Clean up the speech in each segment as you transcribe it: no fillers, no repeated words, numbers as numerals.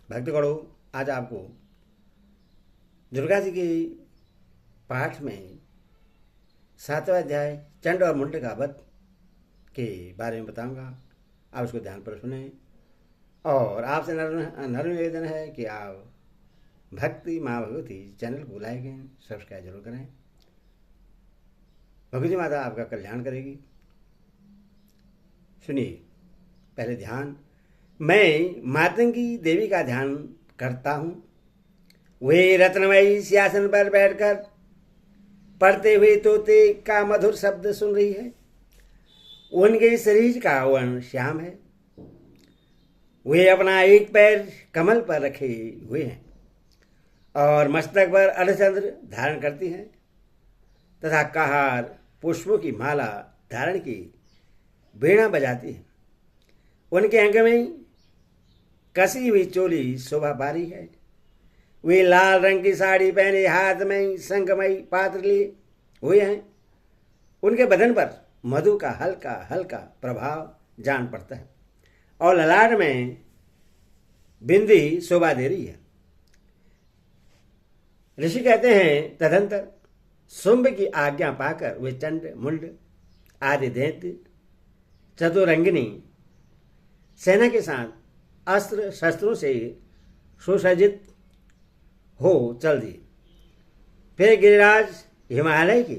भक्तगणों, आज आपको दुर्गा जी के पाठ में 7वां अध्याय चंड और मुंड का वध के बारे में बताऊंगा। आप उसको ध्यान पर सुने और आपसे नर्म निवेदन है कि आप भक्ति माँ भगवती चैनल को लाइक एंड सब्सक्राइब जरूर करें। भगवती माता आपका कल्याण करेगी। सुनिए, पहले ध्यान। मैं मातंगी देवी का ध्यान करता हूँ। वे रत्नमयी सिंहासन पर बैठकर पढ़ते हुए तोते का मधुर शब्द सुन रही है। उनके शरीर का वर्ण श्याम है। वे अपना एक पैर कमल पर रखे हुए हैं और मस्तक पर अर्धचंद्र धारण करती हैं तथा कहार पुष्पों की माला धारण की वीणा बजाती है। उनके अंग में कसी हुई चोली शोभा पा रही है। वे लाल रंग की साड़ी पहने हाथ में शंखमयी पात्र लिए हुए हैं। उनके बदन पर मधु का हल्का हल्का प्रभाव जान पड़ता है और ललाट में बिंदी शोभा दे रही है। ऋषि कहते हैं, तदंतर शुंभ की आज्ञा पाकर वे चंड मुंड आदि दैत्य चतुरंगिनी सेना के साथ अस्त्र शस्त्रों से सुसज्जित हो चल दिए। फिर गिरिराज हिमालय की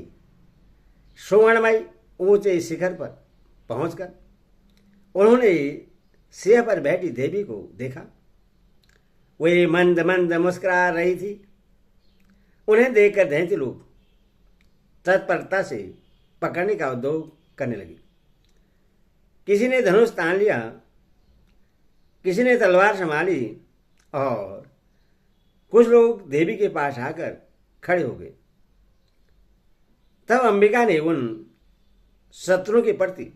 सुवर्णमय ऊंचे शिखर पर पहुंचकर उन्होंने सिंह पर बैठी देवी को देखा। वे मंद मंद मुस्कुरा रही थी। उन्हें देखकर दैत्य लोग तत्परता से पकड़ने का उद्योग करने लगे। किसी ने धनुष तान लिया, किसी ने तलवार संभाली और कुछ लोग देवी के पास आकर खड़े हो गए। तब अंबिका ने उन शत्रुओं के प्रति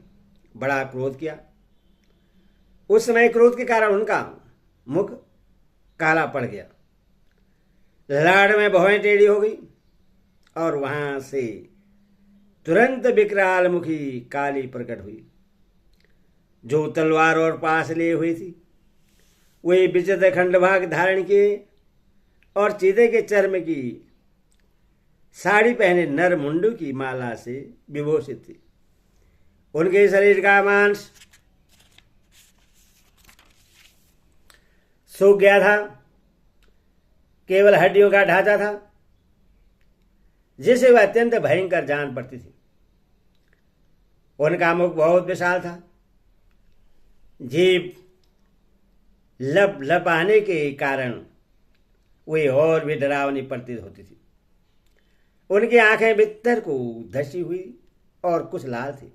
बड़ा क्रोध किया। उस समय क्रोध के कारण उनका मुख काला पड़ गया, ललाट में भौहें टेढ़ी हो गई और वहां से तुरंत विकराल मुखी काली प्रकट हुई जो तलवार और पास लिए हुई थी। वे विचित्र खंडभाग धारण किए और चीते के चर्म की साड़ी पहने नर मुंडू की माला से विभूषित थी। उनके शरीर का मांस सूख गया था, केवल हड्डियों का ढांचा था जिसे वह अत्यंत भयंकर जान पड़ती थी। उनका मुख बहुत विशाल था। जीभ लप लपाने के कारण वे और भी डरावनी प्रतीत होती थी। उनकी आंखें भीतर को धसी हुई और कुछ लाल थी।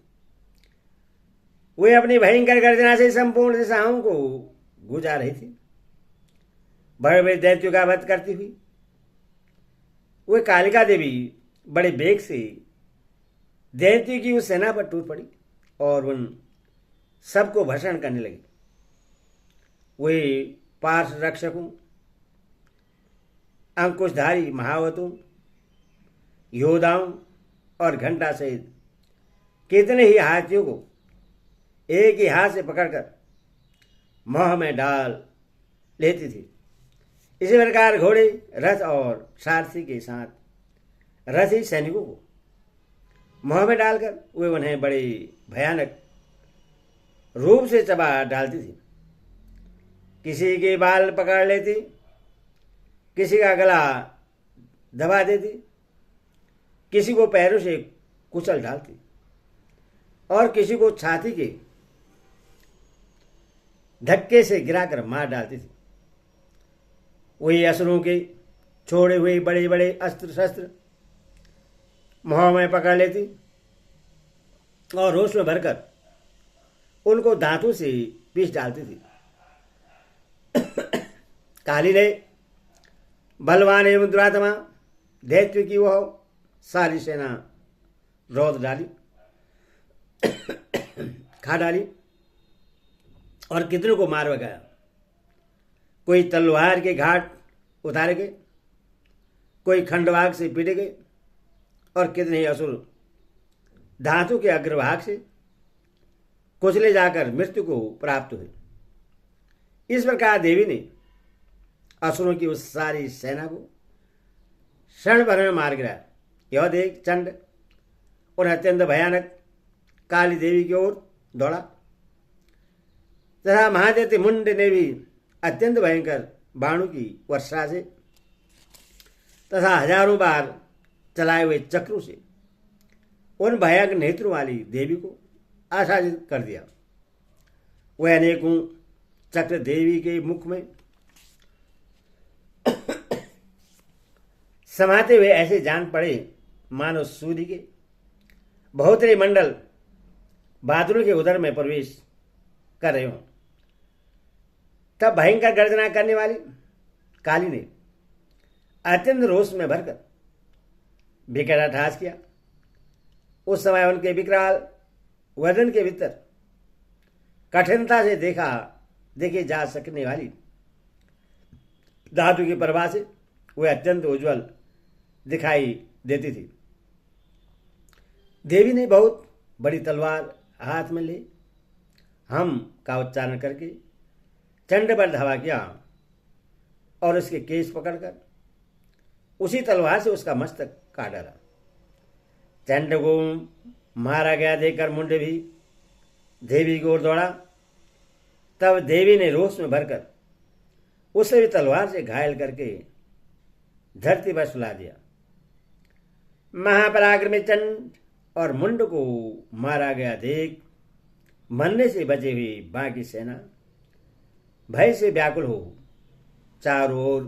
वे अपनी भयंकर गर्जना से संपूर्ण दिशाओं को गुजार रही थी, बड़े बड़े दैत्यों का वध करती हुई। वे कालिका देवी बड़े वेग से दैत्यों की उस सेना पर टूट पड़ी और उन सबको भस्म करने लगी। वे पार्श्व रक्षकों, अंकुशधारी महावतों, योद्धाओं और घंटा सहित कितने ही हाथियों को एक ही हाथ से पकड़कर मोह में डाल लेती थी। इसी प्रकार घोड़े, रथ और सारथी के साथ रथी सैनिकों को मोह में डालकर वे उन्हें बड़े भयानक रूप से चबा डालती थी। किसी के बाल पकड़ लेती, किसी का गला दबा देती, किसी को पैरों से कुचल डालती और किसी को छाती के धक्के से गिराकर मार डालती थी। वही असुरों के छोड़े हुए बड़े बड़े अस्त्र शस्त्र मोह में पकड़ लेती और रोष में भरकर उनको दांतों से पीस डालती थी। काली ने बलवान एवं दुरात्मा दैत्य की वह सारी सेना रौद डाली, खा डाली और कितनों को मार भगाया। कोई तलवार के घाट उतारे गए, कोई खंडवाग से पीटे गए और कितने ही असुर धातु के अग्रभाग से कुचले जाकर मृत्यु को प्राप्त हुए। इस प्रकार देवी ने असुरों की उस सारी सेना को क्षण भर में मार गिराया। यह देख चंड उन अत्यंत भयानक काली देवी की ओर दौड़ा तथा महादेव मुंड ने भी अत्यंत भयंकर बाणों की वर्षा से तथा हजारों बार चलाए हुए चक्रों से उन भयानक नेत्रों वाली देवी को आशाजित कर दिया। वह अनेकों चक्र देवी के मुख में समाते हुए ऐसे जान पड़े मानो सूर्य के बहुतरे मंडल बादलों के उदर में प्रवेश कर रहे हों। तब भयंकर गर्जना करने वाली काली ने अत्यंत रोष में भरकर विकट अट्टहास किया। उस समय उनके विकराल वदन के भीतर कठिनता से देखे जा सकने वाली धातु की प्रभा से वह अत्यंत उज्ज्वल दिखाई देती थी। देवी ने बहुत बड़ी तलवार हाथ में ली, हम का उच्चारण करके चंड पर धावा किया और उसके केस पकड़कर उसी तलवार से उसका मस्तक काट डाला। चंड को मारा गया देखकर मुंड भी देवी की ओर दौड़ा। तब देवी ने रोष में भरकर उसे भी तलवार से घायल करके धरती पर सुला दिया। महापराक्रमी चंड और मुंड को मारा गया देख मरने से बचे हुए बाकी सेना भय से व्याकुल हो चारों ओर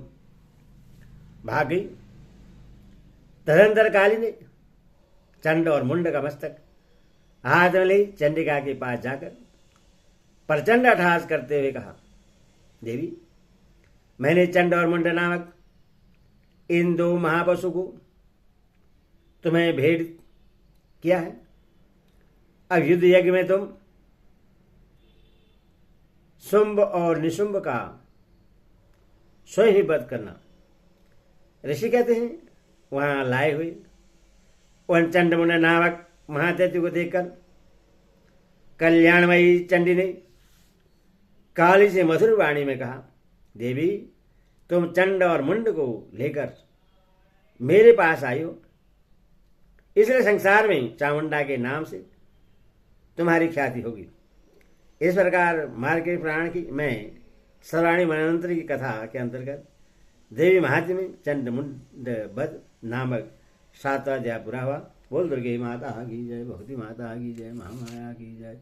भागी। तदंतर काली ने चंड और मुंड का मस्तक हाथ में ले चंडिका के पास जाकर प्रचंड अट्टहास करते हुए कहा, देवी, मैंने चंड और मुंड नामक इन दो महापशु को तुम्हें भेंट किया है। अब युद्ध यज्ञ में तुम शुंभ और निशुंभ का स्वयं ही वध करना। ऋषि कहते हैं वहां लाए हुए उन चंडमुंड नामक महादैत्य को देखकर कल्याणमयी चंडी ने काली से मधुर वाणी में कहा, देवी, तुम चंड और मुंड को लेकर मेरे पास आई हो, इसलिए संसार में चामुंडा के नाम से तुम्हारी ख्याति होगी। इस प्रकार मार्कंडेय पुराण की मैं सर्वाणी मनवंतरी की कथा के अंतर्गत देवी महात्म्य में चंड मुंड वध नामक 7वां अध्याय पूरा हुआ। बोल दुर्गे माता की जय, भगवती माता की जय, महामाया की जय।